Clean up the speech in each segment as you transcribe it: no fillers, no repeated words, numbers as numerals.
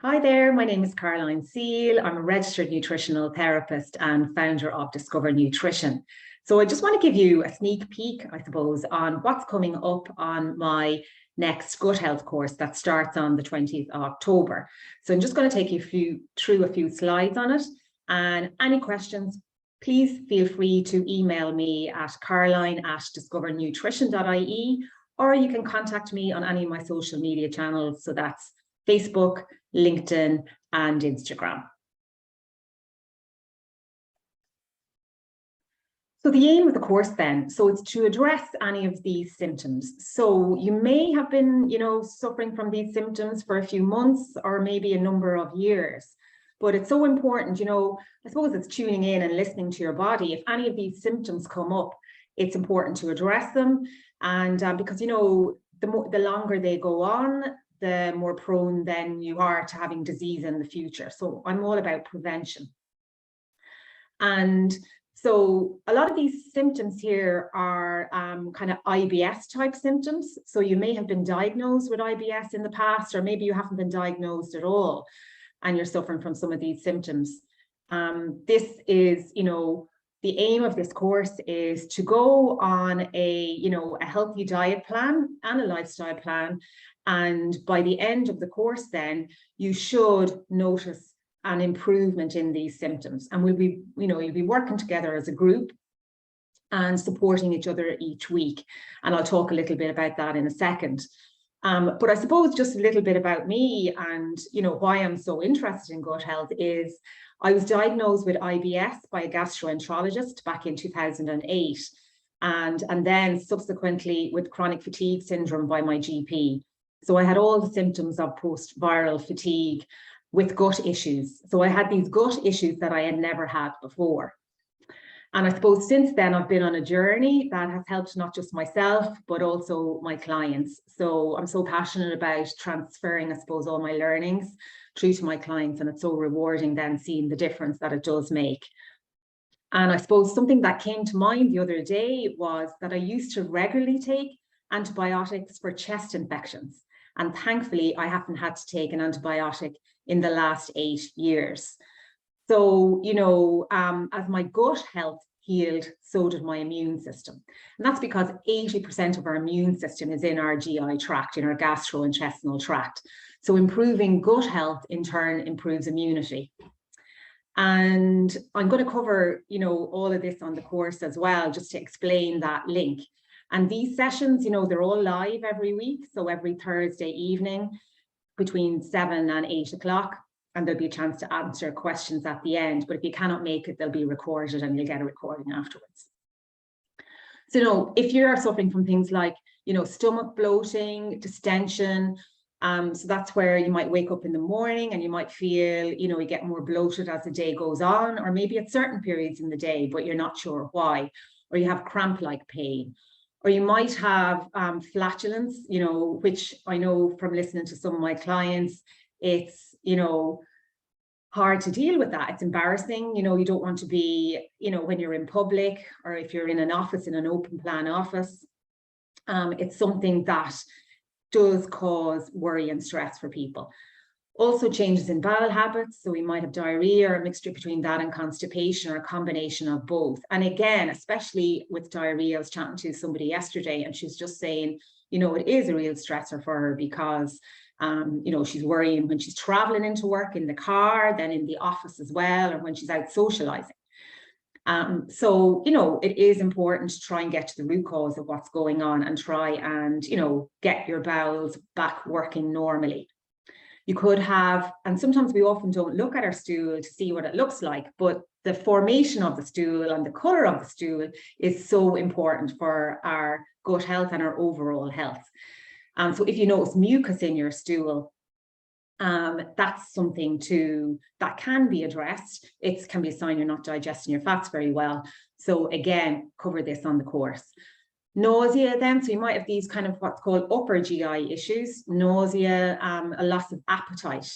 Hi there, my name is Caroline Seal. I'm a registered nutritional therapist and founder of Discover Nutrition. So I just want to give you a sneak peek, I suppose, on what's coming up on my next gut health course that starts on the 20th of October. So I'm just going to take you through a few slides on it. And any questions, please feel free to email me at caroline@discovernutrition.ie, or you can contact me on any of my social media channels. So that's Facebook, LinkedIn, and Instagram. So the aim of the course then, so it's to address any of these symptoms. So you may have been, suffering from these symptoms for a few months or maybe a number of years, but it's so important, I suppose it's tuning in and listening to your body. If any of these symptoms come up, it's important to address them. And because, the longer they go on, the more prone then you are to having disease in the future. So I'm all about prevention. And so a lot of these symptoms here are kind of IBS type symptoms. So you may have been diagnosed with IBS in the past, or maybe you haven't been diagnosed at all and you're suffering from some of these symptoms. This is, the aim of this course is to go on a healthy diet plan and a lifestyle plan. And by the end of the course, then you should notice an improvement in these symptoms. And we'll be, you'll be working together as a group and supporting each other each week. And I'll talk a little bit about that in a second. But I suppose just a little bit about me and, why I'm so interested in gut health is I was diagnosed with IBS by a gastroenterologist back in 2008. And then subsequently with chronic fatigue syndrome by my GP. So I had all the symptoms of post-viral fatigue with gut issues. So I had these gut issues that I had never had before. And I suppose since then, I've been on a journey that has helped not just myself, but also my clients. So I'm so passionate about transferring, I suppose, all my learnings through to my clients. And it's so rewarding then seeing the difference that it does make. And I suppose something that came to mind the other day was that I used to regularly take antibiotics for chest infections. And thankfully, I haven't had to take an antibiotic in the last 8 years. So, as my gut health healed, so did my immune system. And that's because 80% of our immune system is in our GI tract, in our gastrointestinal tract. So improving gut health in turn improves immunity. And I'm going to cover, all of this on the course as well, just to explain that link. And these sessions, they're all live every week. So every Thursday evening between 7 and 8 o'clock, and there'll be a chance to answer questions at the end. But if you cannot make it, they'll be recorded and you'll get a recording afterwards. So, if you're suffering from things like, stomach bloating, distension, so that's where you might wake up in the morning and you might feel, you get more bloated as the day goes on, or maybe at certain periods in the day, but you're not sure why, or you have cramp-like pain. Or you might have flatulence, which I know from listening to some of my clients, it's, hard to deal with that. It's embarrassing. You don't want to be, when you're in public or if you're in an office, in an open plan office. It's something that does cause worry and stress for people. Also changes in bowel habits. So we might have diarrhea or a mixture between that and constipation or a combination of both. And again, especially with diarrhea, I was chatting to somebody yesterday and she's just saying, it is a real stressor for her because, she's worrying when she's traveling into work in the car, then in the office as well, or when she's out socializing. So, it is important to try and get to the root cause of what's going on and try and, get your bowels back working normally. You could have, and sometimes we often don't look at our stool to see what it looks like, but the formation of the stool and the color of the stool is so important for our gut health and our overall health. So if you notice mucus in your stool, that's something that can be addressed. It can be a sign you're not digesting your fats very well. So again, cover this on the course. Nausea then, so you might have these kind of what's called upper GI issues, nausea, a loss of appetite.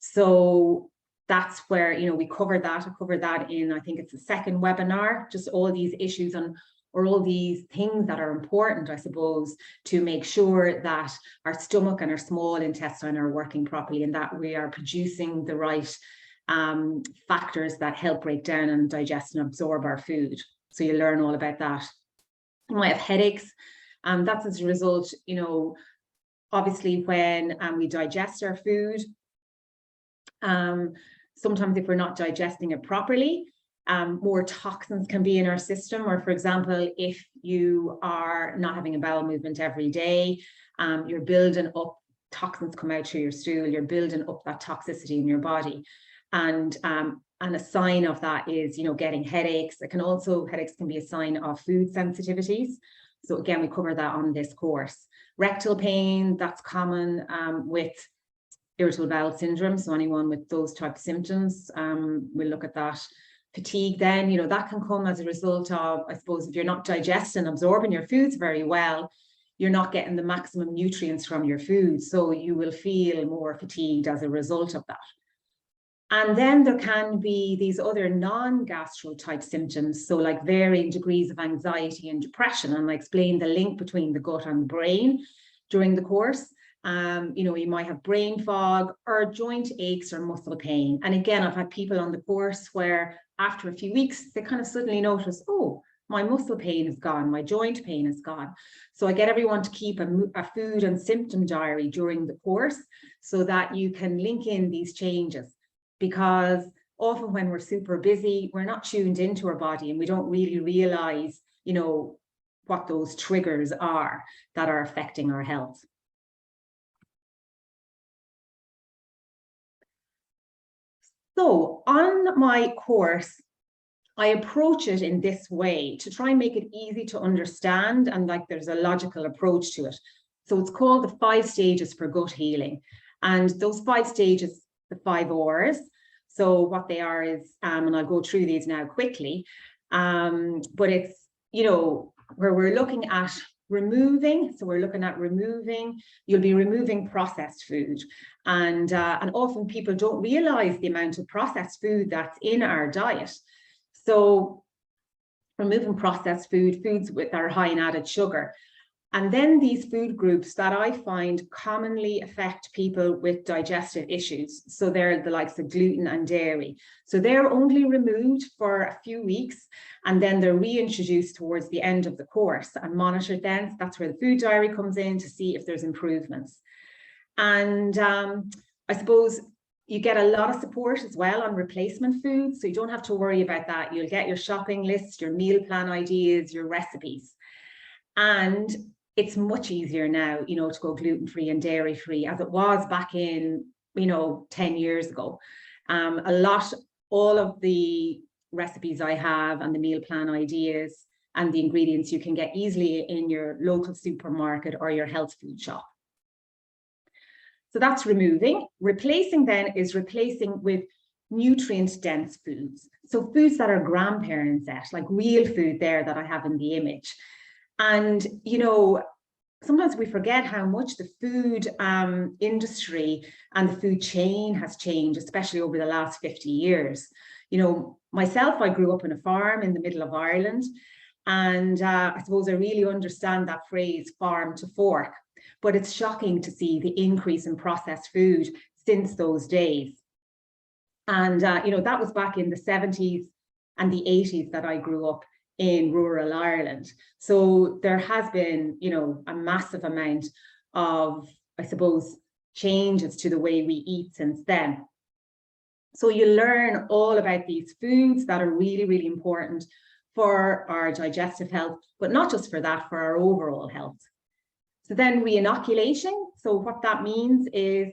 So that's where, we cover that. I cover that in, I think it's the second webinar, just all these issues on or all these things that are important, I suppose, to make sure that our stomach and our small intestine are working properly and that we are producing the right factors that help break down and digest and absorb our food. So you learn all about that. You might have headaches. That's as a result, you know, obviously when we digest our food, sometimes if we're not digesting it properly, more toxins can be in our system. Or for example, if you are not having a bowel movement every day, you're building up, toxins come out through your stool, you're building up that toxicity in your body. And a sign of that is, you know, getting headaches. Headaches can be a sign of food sensitivities. So again, we cover that on this course. Rectal pain, that's common with irritable bowel syndrome. So anyone with those type of symptoms, we'll look at that. Fatigue then, you know, that can come as a result of, I suppose, if you're not digesting, absorbing your foods very well, you're not getting the maximum nutrients from your food. So you will feel more fatigued as a result of that. And then there can be these other non-gastro type symptoms. So like varying degrees of anxiety and depression. And I explained the link between the gut and the brain during the course. You know, you might have brain fog or joint aches or muscle pain. And again, I've had people on the course where after a few weeks, they kind of suddenly notice, oh, my muscle pain is gone, my joint pain is gone. So I get everyone to keep a food and symptom diary during the course so that you can link in these changes. Because often when we're super busy, we're not tuned into our body and we don't really realize, you know, what those triggers are that are affecting our health. So on my course, I approach it in this way to try and make it easy to understand, and like there's a logical approach to it. So it's called the 5 stages for gut healing. And those 5 stages, the 5 R's. So what they are is, and I'll go through these now quickly, but it's, you know, where we're looking at removing. So we're looking at removing, you'll be removing processed food. And often people don't realize the amount of processed food that's in our diet. So removing processed food, foods that are high in added sugar. And then these food groups that I find commonly affect people with digestive issues. So they're the likes of gluten and dairy. So they're only removed for a few weeks and then they're reintroduced towards the end of the course and monitored then. So that's where the food diary comes in to see if there's improvements. And I suppose you get a lot of support as well on replacement foods. So you don't have to worry about that. You'll get your shopping list, your meal plan ideas, your recipes. And it's much easier now, you know, to go gluten-free and dairy-free as it was back in, you know, 10 years ago. All of the recipes I have and the meal plan ideas and the ingredients you can get easily in your local supermarket or your health food shop. So that's removing. Replacing then is replacing with nutrient-dense foods. So foods that our grandparents ate, like real food there that I have in the image. And, you know, sometimes we forget how much the food industry and the food chain has changed, especially over the last 50 years. You know, myself, I grew up on a farm in the middle of Ireland. And I suppose I really understand that phrase, farm to fork. But it's shocking to see the increase in processed food since those days. And, you know, that was back in the 70s and the 80s that I grew up in rural Ireland. So there has been, you know, a massive amount of, I suppose, changes to the way we eat since then. So you learn all about these foods that are really, really important for our digestive health, but not just for that, for our overall health. So then reinoculation. So what that means is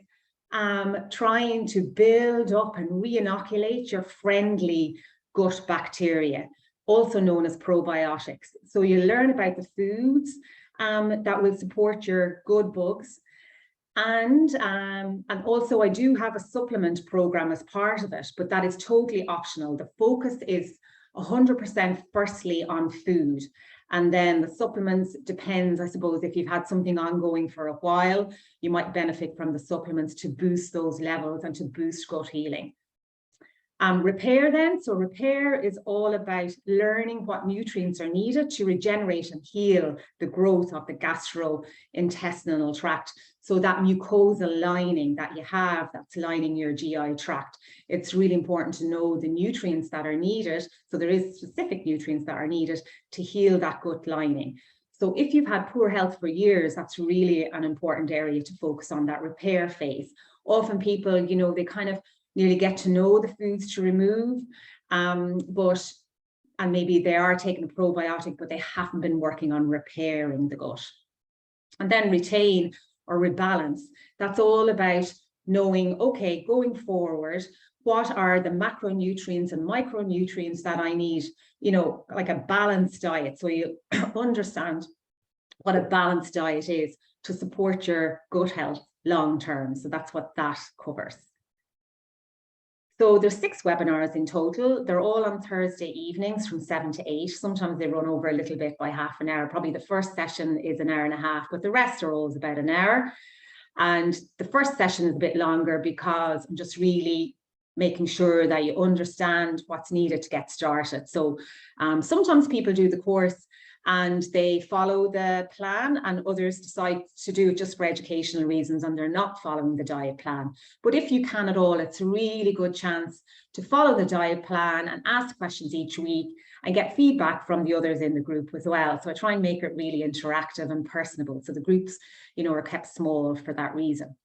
trying to build up and reinoculate your friendly gut bacteria, also known as probiotics. So you learn about the foods that will support your good bugs. And also I do have a supplement program as part of it, but that is totally optional. The focus is 100% firstly on food. And then the supplements depends, I suppose, if you've had something ongoing for a while, you might benefit from the supplements to boost those levels and to boost gut healing. Repair then, so repair is all about learning what nutrients are needed to regenerate and heal the growth of the gastrointestinal tract. So that mucosal lining that you have that's lining your GI tract, it's really important to know the nutrients that are needed. So there is specific nutrients that are needed to heal that gut lining. So if you've had poor health for years, that's really an important area to focus on, that repair phase. Often people, you know, they kind of nearly get to know the foods to remove, and maybe they are taking a probiotic, but they haven't been working on repairing the gut. And then retain or rebalance, that's all about knowing, okay, going forward, what are the macronutrients and micronutrients that I need, you know, like a balanced diet. So you understand what a balanced diet is to support your gut health long term. So that's what that covers. So there's 6 webinars in total. They're all on Thursday evenings from 7 to 8. Sometimes they run over a little bit by half an hour. Probably the first session is an hour and a half, but the rest are always about an hour. And the first session is a bit longer because I'm just really making sure that you understand what's needed to get started. So sometimes people do the course and they follow the plan, and others decide to do it just for educational reasons and they're not following the diet plan. But if you can at all, it's a really good chance to follow the diet plan and ask questions each week and get feedback from the others in the group as well. So I try and make it really interactive and personable. So the groups, you know, are kept small for that reason.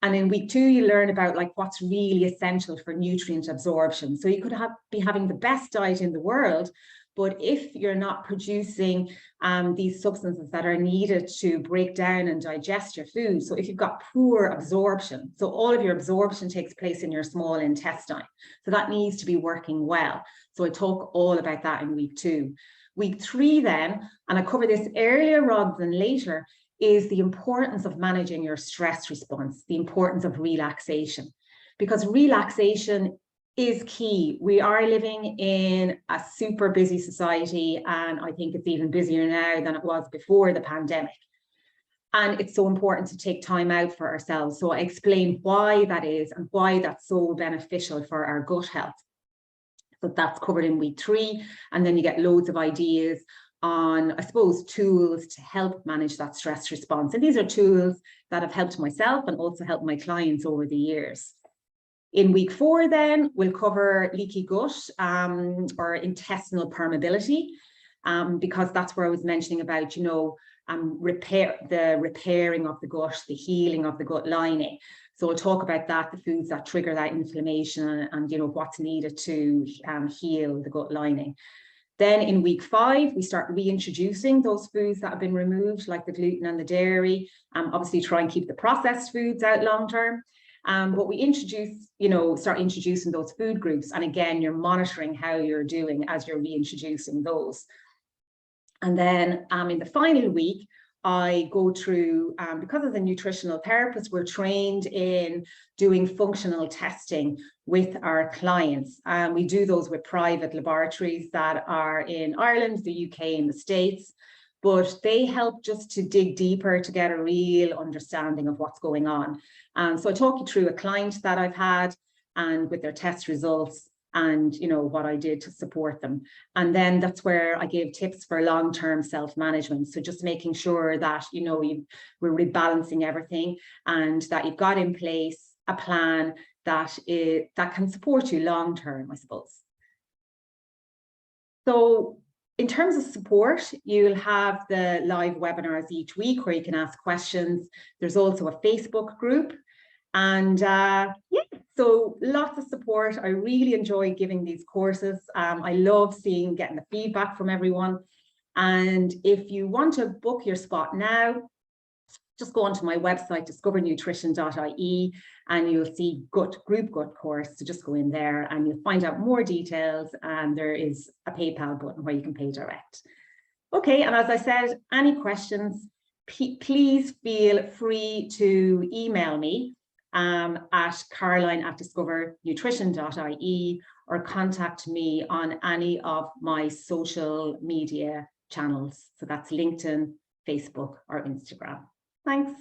And in week 2, you learn about like what's really essential for nutrient absorption. So you could be having the best diet in the world, but if you're not producing these substances that are needed to break down and digest your food, so if you've got poor absorption, so all of your absorption takes place in your small intestine, so that needs to be working well. So I talk all about that in week 2. Week 3 then, and I cover this earlier rather than later, is the importance of managing your stress response, the importance of relaxation, because relaxation is key. We are living in a super busy society, and I think it's even busier now than it was before the pandemic. And it's so important to take time out for ourselves. So I explain why that is and why that's so beneficial for our gut health. So that's covered in week 3. And then you get loads of ideas on, I suppose, tools to help manage that stress response. And these are tools that have helped myself and also helped my clients over the years. In week 4, then, we'll cover leaky gut or intestinal permeability, because that's where I was mentioning about, you know, repairing of the gut, the healing of the gut lining. So we'll talk about that, the foods that trigger that inflammation and you know, what's needed to heal the gut lining. Then in week 5, we start reintroducing those foods that have been removed, like the gluten and the dairy. Obviously try and keep the processed foods out long term. But we introduce, you know, start introducing those food groups. And again, you're monitoring how you're doing as you're reintroducing those. And then in the final week, I go through, because as a nutritional therapist, we're trained in doing functional testing with our clients. We do those with private laboratories that are in Ireland, the UK, and the States. But they help just to dig deeper to get a real understanding of what's going on. So I talk you through a client that I've had and with their test results and, you know, what I did to support them. And then that's where I give tips for long-term self-management. So just making sure that, you know, we're rebalancing everything and that you've got in place a plan that can support you long-term, I suppose. So in terms of support, you'll have the live webinars each week where you can ask questions. There's also a Facebook group. And yeah, so lots of support. I really enjoy giving these courses. I love getting the feedback from everyone. And if you want to book your spot now, just go onto my website, discovernutrition.ie, and you'll see group gut course. So just go in there and you'll find out more details. And there is a PayPal button where you can pay direct. Okay, and as I said, any questions, please feel free to email me at caroline@discovernutrition.ie or contact me on any of my social media channels. So that's LinkedIn, Facebook, or Instagram. Thanks.